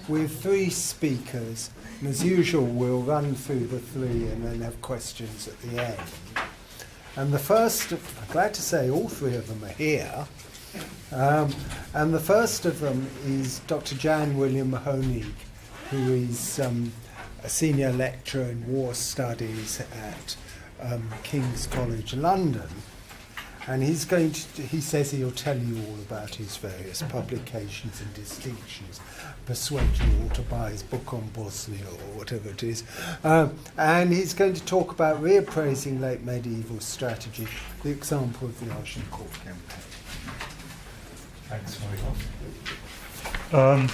with three speakers, and as usual we'll run through the three and then have questions at the end. And the first, I'm glad to say all three of them are here, and the first of them is Dr. Jan Willem Honig, who is a senior lecturer in war studies at King's College London. And he says he'll tell you all about his various publications and distinctions, persuade you all to buy his book on Bosnia or whatever it is. And he's going to talk about reappraising late medieval strategy, the example of the Agincourt campaign. Thanks very much.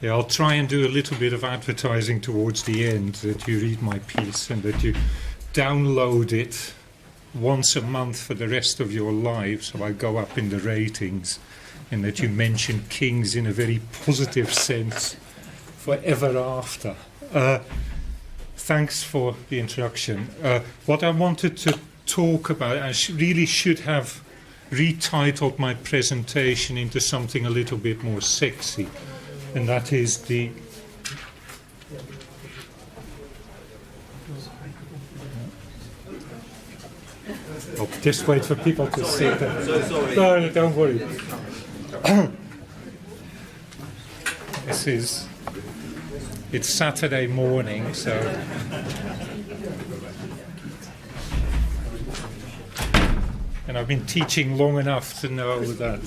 I'll try and do a little bit of advertising towards the end, that you read my piece and that you download it once a month for the rest of your life, so I go up in the ratings, and that you mention kings in a very positive sense forever after. Thanks for the introduction. What I wanted to talk about, I really should have retitled my presentation into something a little bit more sexy, and that is the just wait for people to sit there. No, don't worry. It's Saturday morning, so and I've been teaching long enough to know that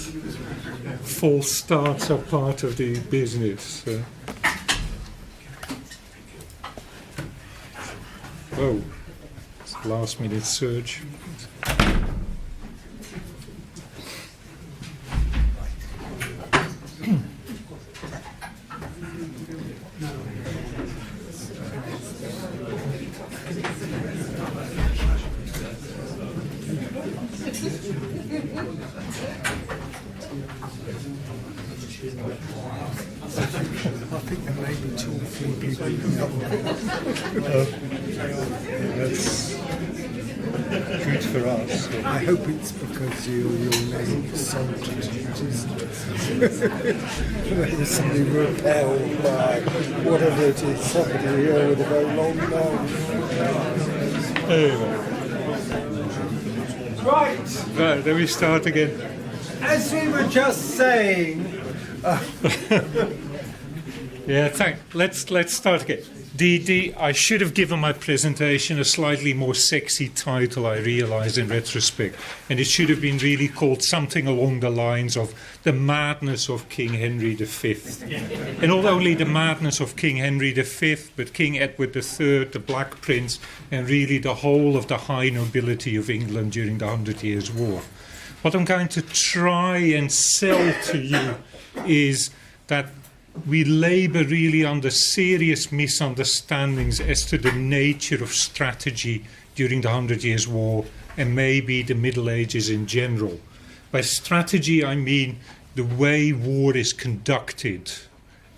false starts are part of the business. Oh, it's a last-minute surge. I think there may be 2 or 3 people. That's good for us. I hope it's because your name is There's somebody repelled by whatever it is, somebody here with a very long nose. Anyway. Right, then we start again. As we were just saying... Yeah, let's start again. I should have given my presentation a slightly more sexy title, I realise in retrospect, and it should have been really called something along the lines of The Madness of King Henry V. And not only the madness of King Henry V, but King Edward III, the Black Prince, and really the whole of the high nobility of England during the 100 Years' War. What I'm going to try and sell to you is that we labour really under serious misunderstandings as to the nature of strategy during the 100 Years' War and maybe the Middle Ages in general. By strategy, I mean the way war is conducted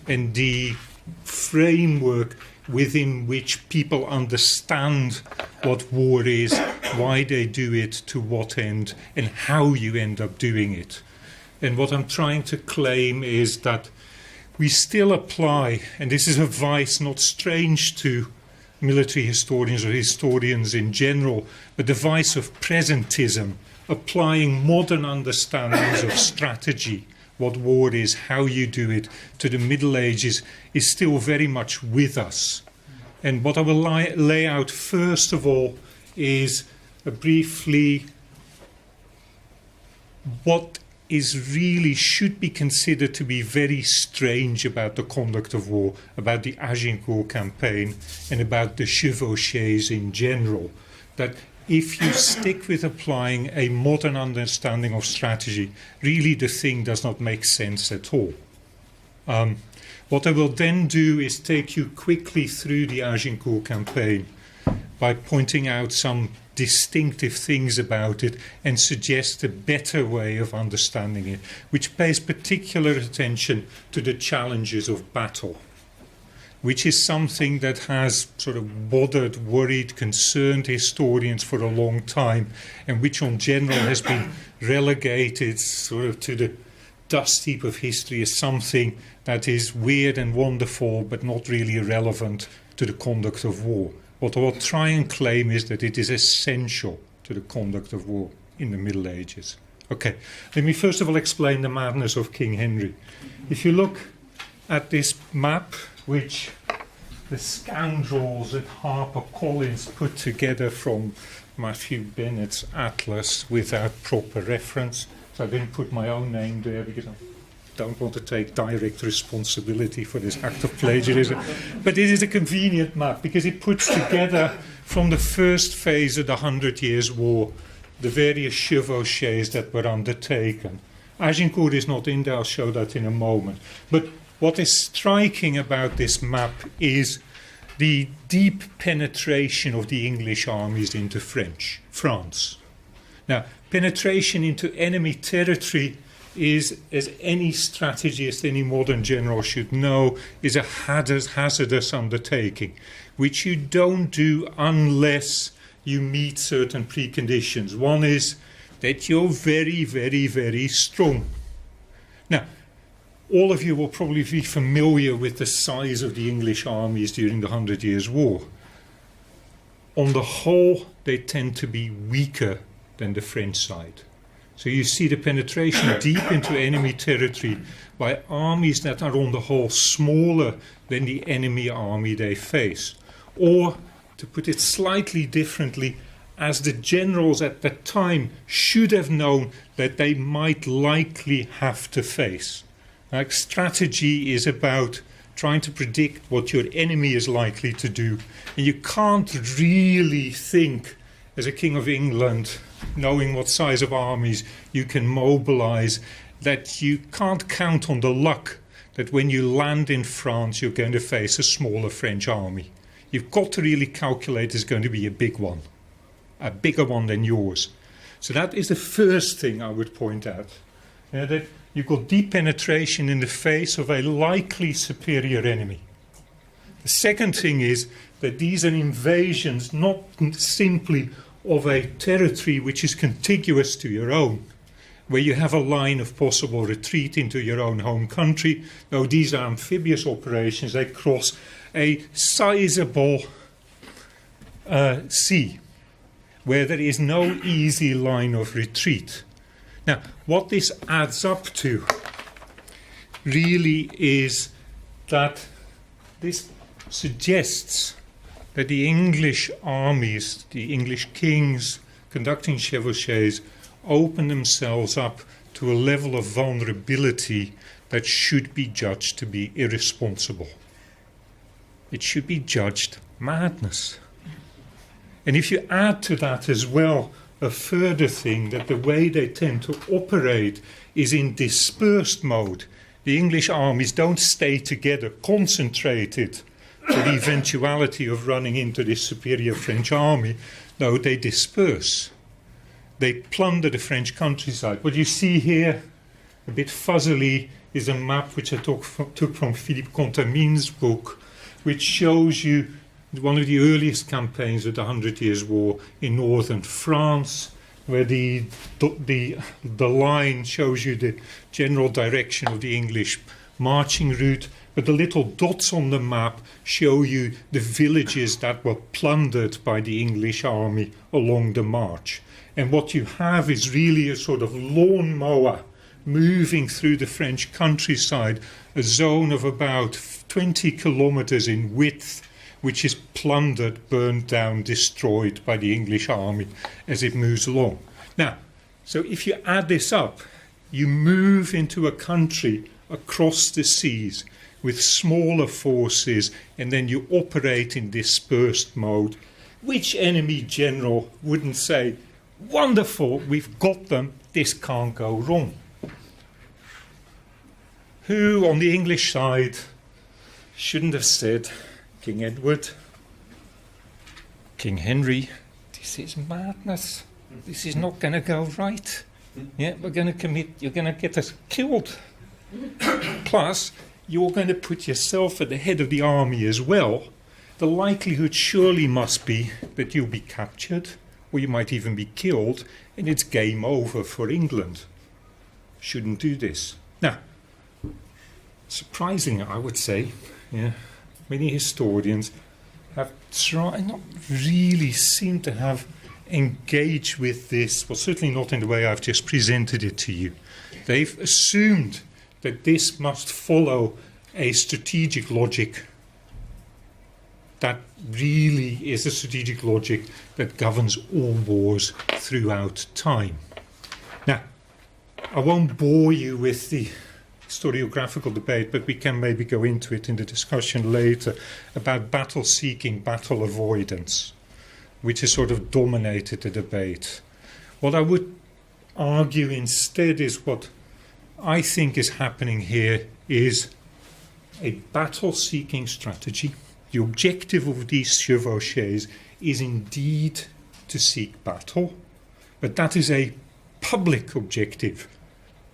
and the framework within which people understand what war is, why they do it, to what end, and how you end up doing it. And what I'm trying to claim is that we still apply, and this is a vice not strange to military historians or historians in general, but the vice of presentism, applying modern understandings of strategy, what war is, how you do it, to the Middle Ages, is still very much with us. And what I will lay out first of all is briefly what is really should be considered to be very strange about the conduct of war, about the Agincourt campaign and about the chevauchés in general. That if you stick with applying a modern understanding of strategy, really the thing does not make sense at all. What I will then do is take you quickly through the Agincourt campaign by pointing out some distinctive things about it and suggest a better way of understanding it, which pays particular attention to the challenges of battle. which is something that has sort of bothered, worried, concerned historians for a long time, and which on general has been relegated sort of to the dust heap of history as something that is weird and wonderful but not really relevant to the conduct of war. What I will try and claim is that it is essential to the conduct of war in the Middle Ages. Okay, let me first of all explain the madness of King Henry. If you look at this map, which the scoundrels at HarperCollins put together from Matthew Bennett's atlas without proper reference. So I didn't put my own name there because I don't want to take direct responsibility for this act of plagiarism. But it is a convenient map because it puts together from the first phase of the 100 Years' War the various chevauchées that were undertaken. Agincourt is not in there, I'll show that in a moment. But what is striking about this map is the deep penetration of the English armies into France. Now, penetration into enemy territory is, as any strategist, any modern general should know, is a hazardous undertaking, which you don't do unless you meet certain preconditions. One is that you're very, very, very strong. Now, all of you will probably be familiar with the size of the English armies during the 100 Years' War. On the whole, they tend to be weaker than the French side. So you see the penetration deep into enemy territory by armies that are on the whole smaller than the enemy army they face. Or, to put it slightly differently, as the generals at the time should have known that they might likely have to face. Like, strategy is about trying to predict what your enemy is likely to do. And you can't really think, as a King of England, knowing what size of armies you can mobilize, that you can't count on the luck that when you land in France, you're going to face a smaller French army. You've got to really calculate it's going to be a big one, a bigger one than yours. So that is the first thing I would point out. That you've got deep penetration in the face of a likely superior enemy. The second thing is that these are invasions not simply of a territory which is contiguous to your own, where you have a line of possible retreat into your own home country. No, these are amphibious operations. They cross a sizable sea, where there is no easy line of retreat. Now, what this adds up to really is that this suggests that the English armies, the English kings conducting chevauchées, open themselves up to a level of vulnerability that should be judged to be irresponsible. It should be judged madness. And if you add to that as well a further thing, that the way they tend to operate is in dispersed mode. The English armies don't stay together, concentrated for the eventuality of running into this superior French army. No, they disperse. They plunder the French countryside. What you see here, a bit fuzzily, is a map which I took from Philippe Contamine's book, which shows you one of the earliest campaigns of the 100 Years' War in northern France, where the line shows you the general direction of the English marching route, but the little dots on the map show you the villages that were plundered by the English army along the march. And what you have is really a sort of lawnmower moving through the French countryside, a zone of about 20 kilometers in width, which is plundered, burned down, destroyed by the English army as it moves along. Now, so if you add this up, you move into a country across the seas with smaller forces, and then you operate in dispersed mode. Which enemy general wouldn't say, wonderful, we've got them, this can't go wrong? Who on the English side shouldn't have said, King Edward, King Henry, this is madness. This is not going to go right. Yeah, we're going to commit, you're going to get us killed. Plus, you're going to put yourself at the head of the army as well, the likelihood surely must be that you'll be captured, or you might even be killed, and it's game over for England. Shouldn't do this. Now, surprisingly, I would say, many historians have tried, not really seem to have engaged with this, well, certainly not in the way I've just presented it to you. They've assumed that this must follow a strategic logic that really is a strategic logic that governs all wars throughout time. Now, I won't bore you with the historiographical debate, but we can maybe go into it in the discussion later about battle seeking, battle avoidance, which has sort of dominated the debate. What I would argue instead is what I think is happening here is a battle seeking strategy. The objective of these chevauchés is indeed to seek battle, but that is a public objective.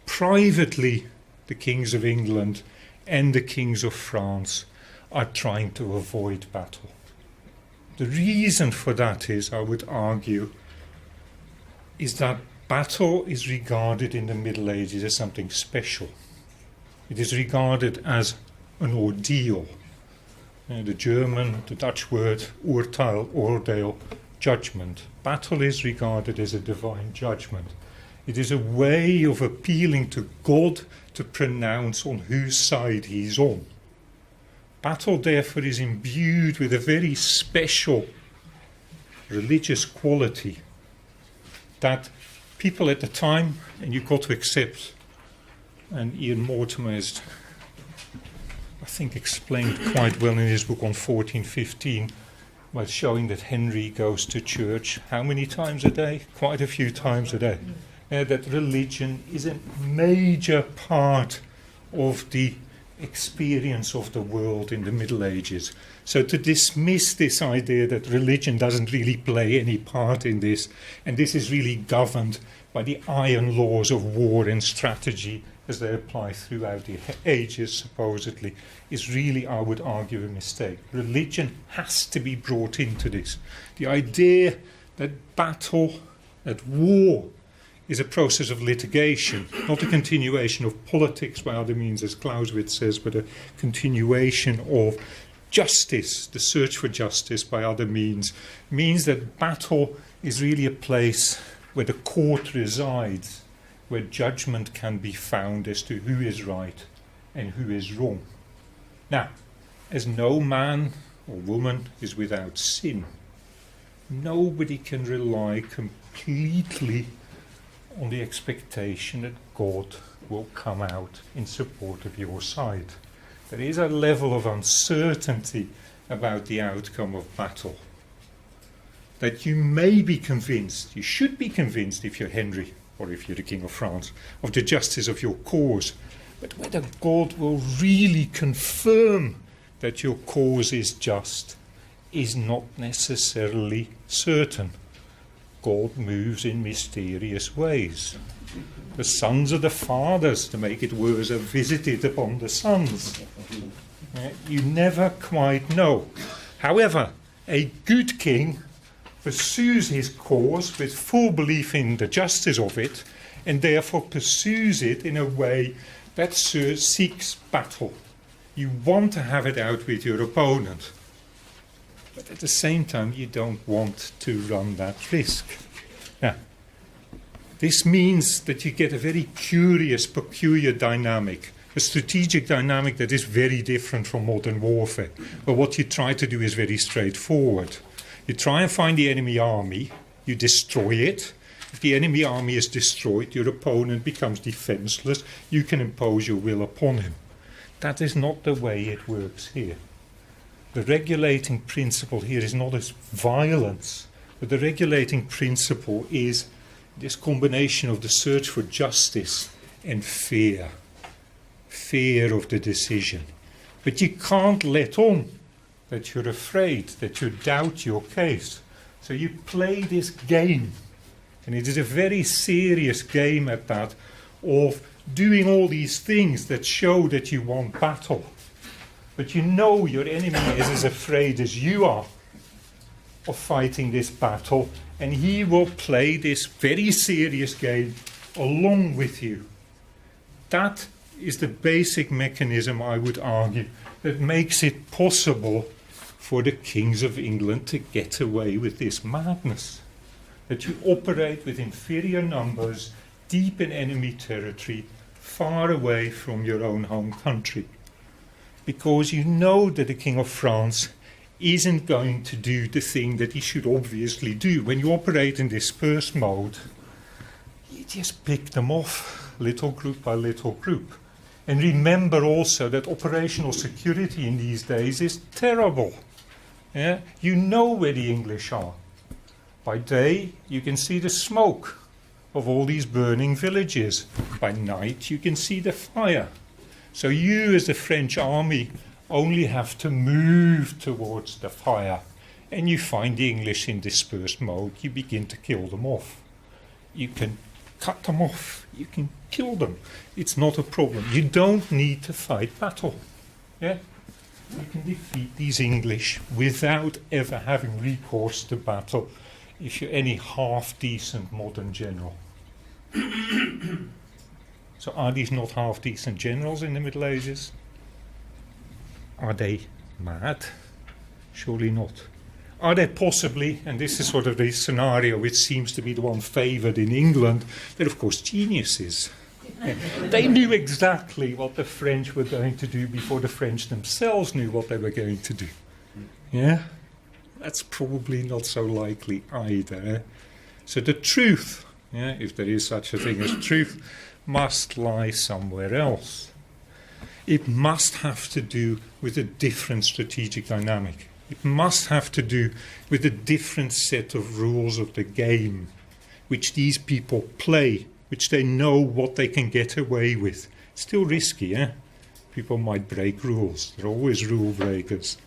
Privately, the kings of England and the kings of France are trying to avoid battle. The reason for that is, I would argue, is that battle is regarded in the Middle Ages as something special. It is regarded as an ordeal. The Dutch word Urteil, Oordeel, judgment. Battle is regarded as a divine judgment. It is a way of appealing to God to pronounce on whose side he's on. Battle, therefore, is imbued with a very special religious quality that people at the time, and you've got to accept, and Ian Mortimer has, I think, explained quite well in his book on 1415, by showing that Henry goes to church how many times a day? Quite a few times a day. That religion is a major part of the experience of the world in the Middle Ages. So to dismiss this idea that religion doesn't really play any part in this, and this is really governed by the iron laws of war and strategy as they apply throughout the ages, supposedly, is really, I would argue, a mistake. Religion has to be brought into this. The idea that battle, that war, is a process of litigation, not a continuation of politics by other means, as Clausewitz says, but a continuation of justice, the search for justice by other means that battle is really a place where the court resides, where judgment can be found as to who is right and who is wrong. Now, as no man or woman is without sin, nobody can rely completely on the expectation that God will come out in support of your side. There is a level of uncertainty about the outcome of battle that you may be convinced, you should be convinced if you're Henry or if you're the King of France, of the justice of your cause. But whether God will really confirm that your cause is just is not necessarily certain. God moves in mysterious ways. The sons of the fathers, to make it worse, are visited upon the sons. You never quite know. However, a good king pursues his cause with full belief in the justice of it, and therefore pursues it in a way that seeks battle. You want to have it out with your opponent, but at the same time you don't want to run that risk. Now, this means that you get a very curious, peculiar dynamic, a strategic dynamic that is very different from modern warfare. But what you try to do is very straightforward. You try and find the enemy army, you destroy it. If the enemy army is destroyed, your opponent becomes defenseless. You can impose your will upon him. That is not the way it works here. The regulating principle here is not as violence, but the regulating principle is this combination of the search for justice and fear. Fear of the decision. But you can't let on that you're afraid, that you doubt your case. So you play this game, and it is a very serious game at that, of doing all these things that show that you want battle. But you know your enemy is as afraid as you are of fighting this battle, and he will play this very serious game along with you. That is the basic mechanism, I would argue, that makes it possible for the kings of England to get away with this madness. That you operate with inferior numbers, deep in enemy territory, far away from your own home country. Because you know that the King of France isn't going to do the thing that he should obviously do. When you operate in dispersed mode, you just pick them off, little group by little group. And remember also that operational security in these days is terrible. Yeah? You know where the English are. By day, you can see the smoke of all these burning villages. By night, you can see the fire. So you, as the French army, only have to move towards the fire. And you find the English in dispersed mode. You begin to kill them off. You can cut them off. You can kill them. It's not a problem. You don't need to fight battle. Yeah? You can defeat these English without ever having recourse to battle if you're any half-decent modern general. So are these not half-decent generals in the Middle Ages? Are they mad? Surely not. Are they possibly, and this is sort of the scenario which seems to be the one favoured in England, they're of course geniuses. Yeah. They knew exactly what the French were going to do before the French themselves knew what they were going to do. Yeah? That's probably not so likely either. Eh? So the truth, yeah, if there is such a thing as truth, must lie somewhere else. It must have to do with a different strategic dynamic. It must have to do with a different set of rules of the game, which these people play, which they know what they can get away with. Still risky, eh? People might break rules. There are always rule breakers.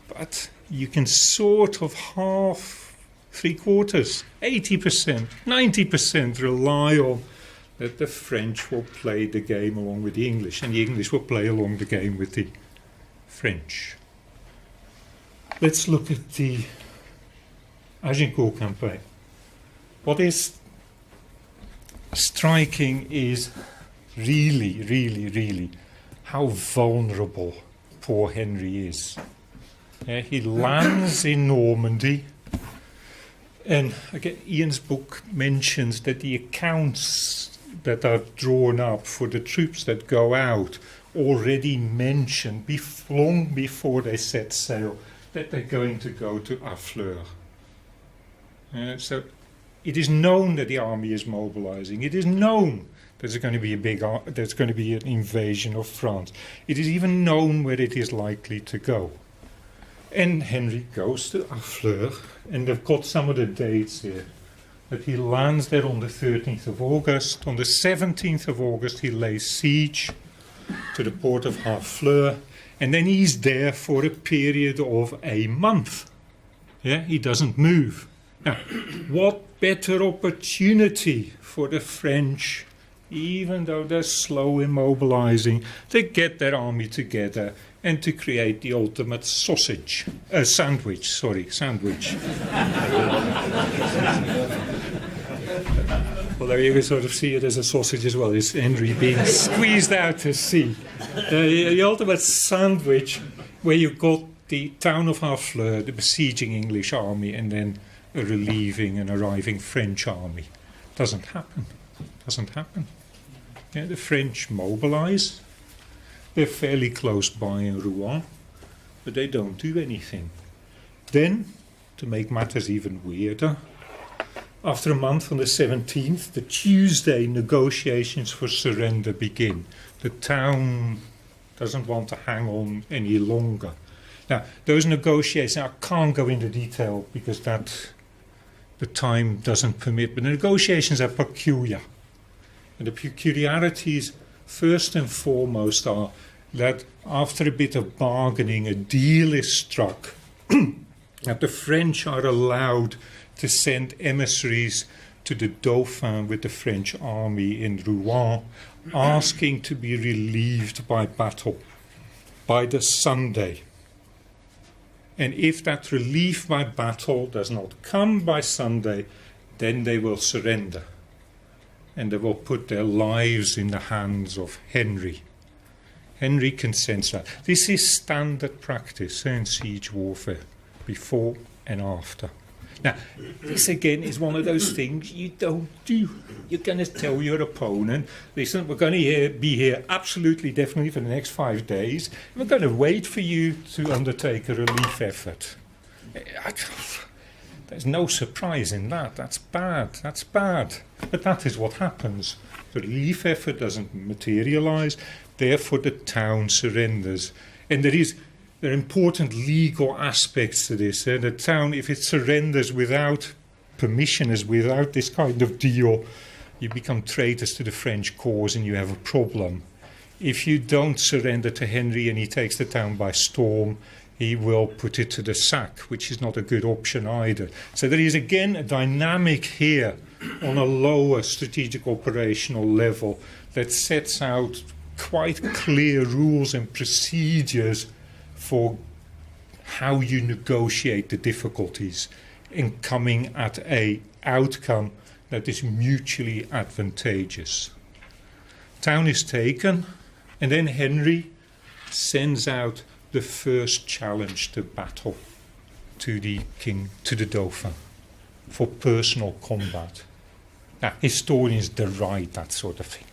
But you can sort of half, 3/4, 80%, 90% rely on that the French will play the game along with the English, and the English will play along the game with the French. Let's look at the Agincourt campaign. What is striking is really how vulnerable poor Henry is. He lands in Normandy, and again, Ian's book mentions that the accounts that are drawn up for the troops that go out already mention long before they set sail that they're going to go to Harfleur. So it is known that the army is mobilizing. It is known there's going to be there's going to be an invasion of France. It is even known where it is likely to go. And Henry goes to Harfleur, and they've got some of the dates here. That he lands there on the 13th of August. On the 17th of August, he lays siege to the port of Harfleur, and then he's there for a period of a month. Yeah, he doesn't move. Now, what better opportunity for the French, even though they're slow in mobilizing, to get their army together and to create the ultimate sandwich. Although you can sort of see it as a sausage as well. It's Henry being squeezed out to sea. The ultimate sandwich where you've got the town of Harfleur, the besieging English army, and then a relieving and arriving French army. Doesn't happen. Yeah, the French mobilize. They're fairly close by in Rouen, but they don't do anything. Then, to make matters even weirder, after a month on the 17th, the Tuesday negotiations for surrender begin. The town doesn't want to hang on any longer. Now, those negotiations, I can't go into detail because the time doesn't permit, but the negotiations are peculiar. And the peculiarities, first and foremost, are that after a bit of bargaining, a deal is struck that the French are allowed to send emissaries to the Dauphin with the French army in Rouen, asking to be relieved by battle by the Sunday. And if that relief by battle does not come by Sunday, then they will surrender. And they will put their lives in the hands of Henry. Henry consents to that. This is standard practice in siege warfare, before and after. Now, this again is one of those things you don't do. You're going to tell your opponent, listen, we're going to be here absolutely definitely for the next 5 days. We're going to wait for you to undertake a relief effort. There's no surprise in that. That's bad. That's bad. But that is what happens. The relief effort doesn't materialize. Therefore, the town surrenders. And there are important legal aspects to this. The town, if it surrenders without permission, as without this kind of deal, you become traitors to the French cause and you have a problem. If you don't surrender to Henry and he takes the town by storm, he will put it to the sack, which is not a good option either. So there is again a dynamic here on a lower strategic operational level that sets out quite clear rules and procedures for how you negotiate the difficulties in coming at an outcome that is mutually advantageous. Town is taken, and then Henry sends out the first challenge to battle to the king, to the Dauphin, for personal combat. Now, historians deride that sort of thing.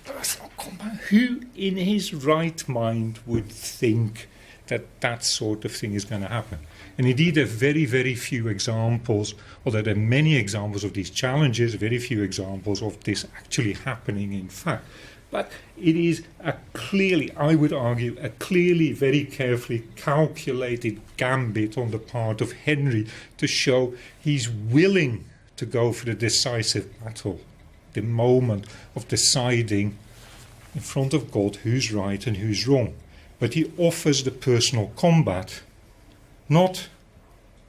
Personal combat? Who in his right mind would think that sort of thing is going to happen? And indeed, there are very, very few examples, although there are many examples of these challenges, very few examples of this actually happening in fact. But it is a clearly, I would argue, a clearly, very carefully calculated gambit on the part of Henry to show he's willing to go for the decisive battle, the moment of deciding in front of God who's right and who's wrong. But he offers the personal combat, not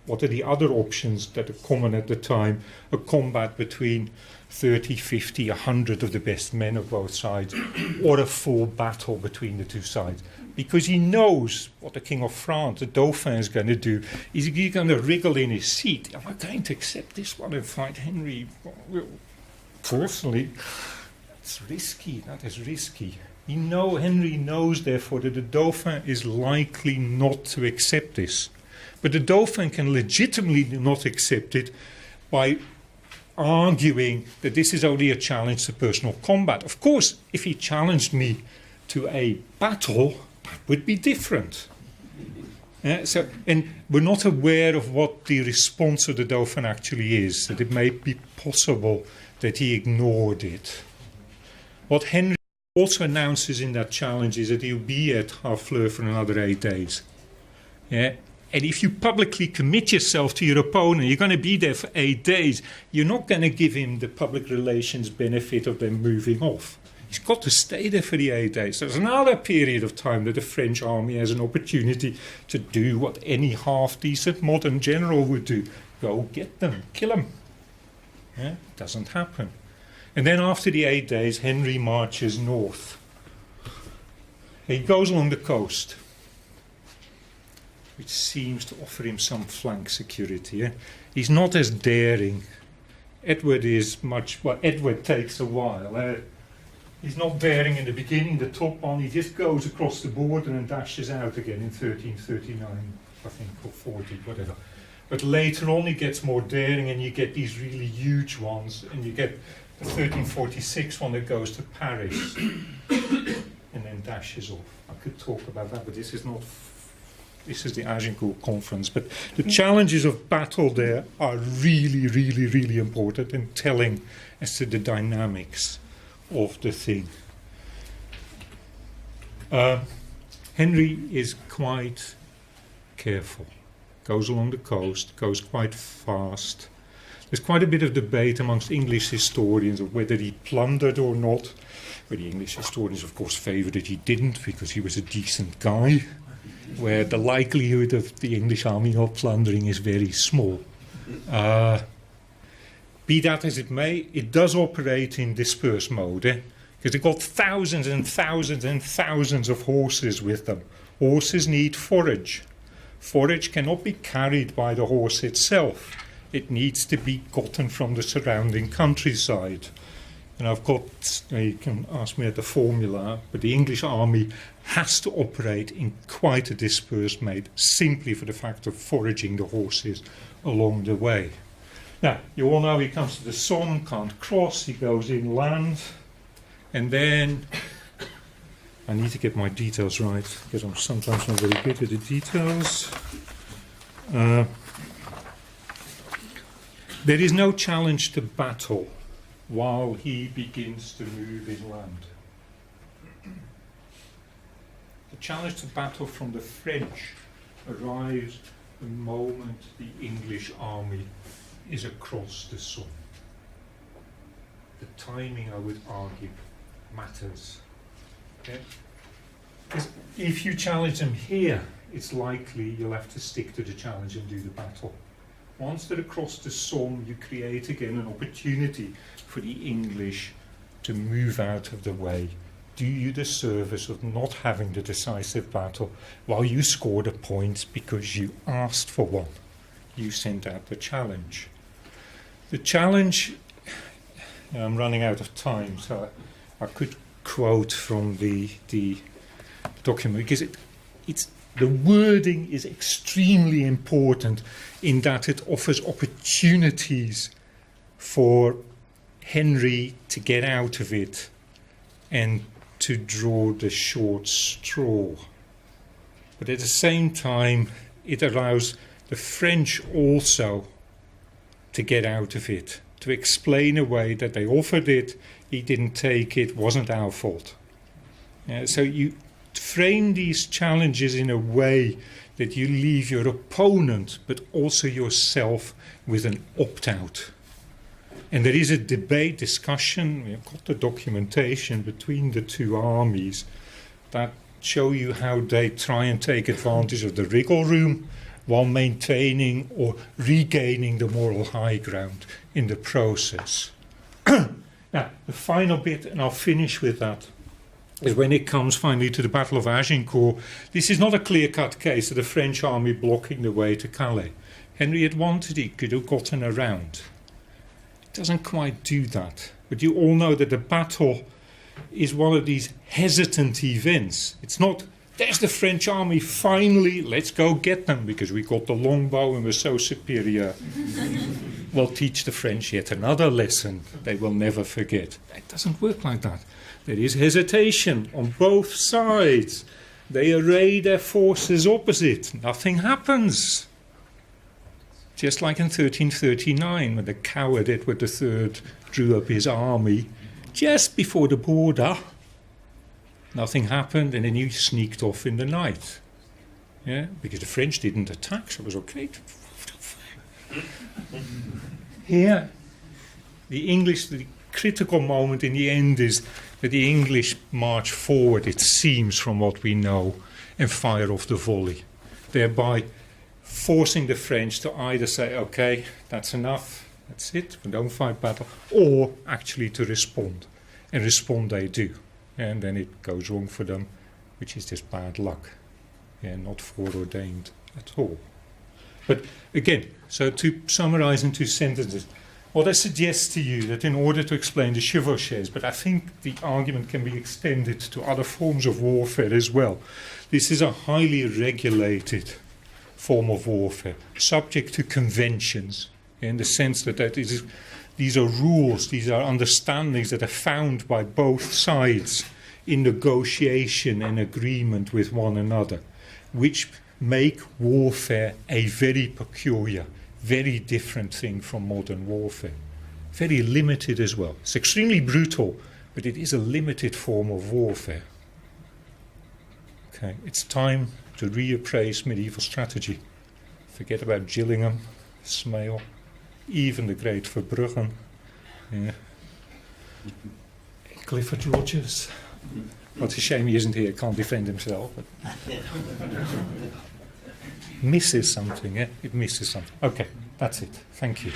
what are the other options that are common at the time, a combat between 30, 50, 100 of the best men of both sides, or a full battle between the two sides. Because he knows what the King of France, the Dauphin, is going to do. He's going to wriggle in his seat. Am I going to accept this one and fight Henry? Well, personally, it's risky. That is risky. Henry knows, therefore, that the Dauphin is likely not to accept this. But the Dauphin can legitimately not accept it by arguing that this is only a challenge to personal combat. Of course, if he challenged me to a battle, that would be different. And we're not aware of what the response of the Dauphin actually is, that it may be possible that he ignored it. What Henry also announces in that challenge is that he'll be at Harfleur for another 8 days. Yeah? And if you publicly commit yourself to your opponent, you're going to be there for 8 days, you're not going to give him the public relations benefit of them moving off. He's got to stay there for the 8 days. There's another period of time that the French army has an opportunity to do what any half-decent modern general would do. Go get them, kill them. Yeah? Doesn't happen. And then after the 8 days, Henry marches north. He goes along the coast, which seems to offer him some flank security. He's not as daring. Edward takes a while. He's not daring in the beginning, the top one. He just goes across the border and dashes out again in 1339, I think, or 40, whatever. But later on he gets more daring and you get these really huge ones, and you get the 1346 one that goes to Paris and then dashes off. I could talk about that, but this is the Agincourt conference. But the challenges of battle there are really, really, really important and telling as to the dynamics of the thing. Henry is quite careful. Goes along the coast, goes quite fast. There's quite a bit of debate amongst English historians of whether he plundered or not. But the English historians, of course, favour that he didn't because he was a decent guy, where the likelihood of the English army not plundering is very small. Be that as it may, it does operate in dispersed mode, because they've got thousands and thousands and thousands of horses with them. Horses need forage. Forage cannot be carried by the horse itself. It needs to be gotten from the surrounding countryside. And I've got, you can ask me at the formula, but the English army has to operate in quite a dispersed mode, simply for the fact of foraging the horses along the way. Now, you all know he comes to the Somme, can't cross, he goes inland, and then, I need to get my details right, because I'm sometimes not very good at the details. There is no challenge to battle while he begins to move inland. The challenge to battle from the French arrives the moment the English army is across the Somme. The timing, I would argue, matters. Okay? Because if you challenge them here, it's likely you'll have to stick to the challenge and do the battle. Once they're across the Somme, you create again an opportunity for the English to move out of the way, do you the service of not having the decisive battle while you scored a point because you asked for one. You sent out the challenge. The challenge, I'm running out of time, so I could quote from the document, because it's the wording is extremely important in that it offers opportunities for Henry to get out of it and to draw the short straw. But at the same time, it allows the French also to get out of it, to explain away that they offered it, he didn't take it, wasn't our fault. So you frame these challenges in a way that you leave your opponent, but also yourself, with an opt-out. And there is a debate, discussion, we've got the documentation between the two armies that show you how they try and take advantage of the wriggle room while maintaining or regaining the moral high ground in the process. Now, the final bit, and I'll finish with that, is when it comes finally to the Battle of Agincourt. This is not a clear-cut case of the French army blocking the way to Calais. Henry had wanted it, could have gotten around. It doesn't quite do that. But you all know that the battle is one of these hesitant events. It's not, there's the French army, finally, let's go get them, because we got the longbow and we're so superior. We'll teach the French yet another lesson they will never forget. It doesn't work like that. There is hesitation on both sides. They array their forces opposite. Nothing happens. Just like in 1339, when the coward Edward III drew up his army just before the border. Nothing happened, and then he sneaked off in the night. Yeah, because the French didn't attack, so it was okay. Here, the English, the critical moment in the end is that the English march forward, it seems, from what we know, and fire off the volley, thereby forcing the French to either say, okay, that's enough, that's it, we don't fight battle, or actually to respond. And respond they do. And then it goes wrong for them, which is just bad luck. Yeah, not foreordained at all. But again, so to summarize in 2 sentences, what I suggest to you that in order to explain the chevauchés, but I think the argument can be extended to other forms of warfare as well. This is a highly regulated form of warfare, subject to conventions, in the sense that these are rules, these are understandings that are found by both sides in negotiation and agreement with one another, which make warfare a very peculiar, very different thing from modern warfare. Very limited as well. It's extremely brutal, but it is a limited form of warfare. Okay, it's time to reappraise medieval strategy. Forget about Gillingham, Smail, even the great Verbruggen. Yeah. Clifford Georges. What a shame he isn't here, can't defend himself. But misses something, eh? It misses something. Okay, that's it. Thank you.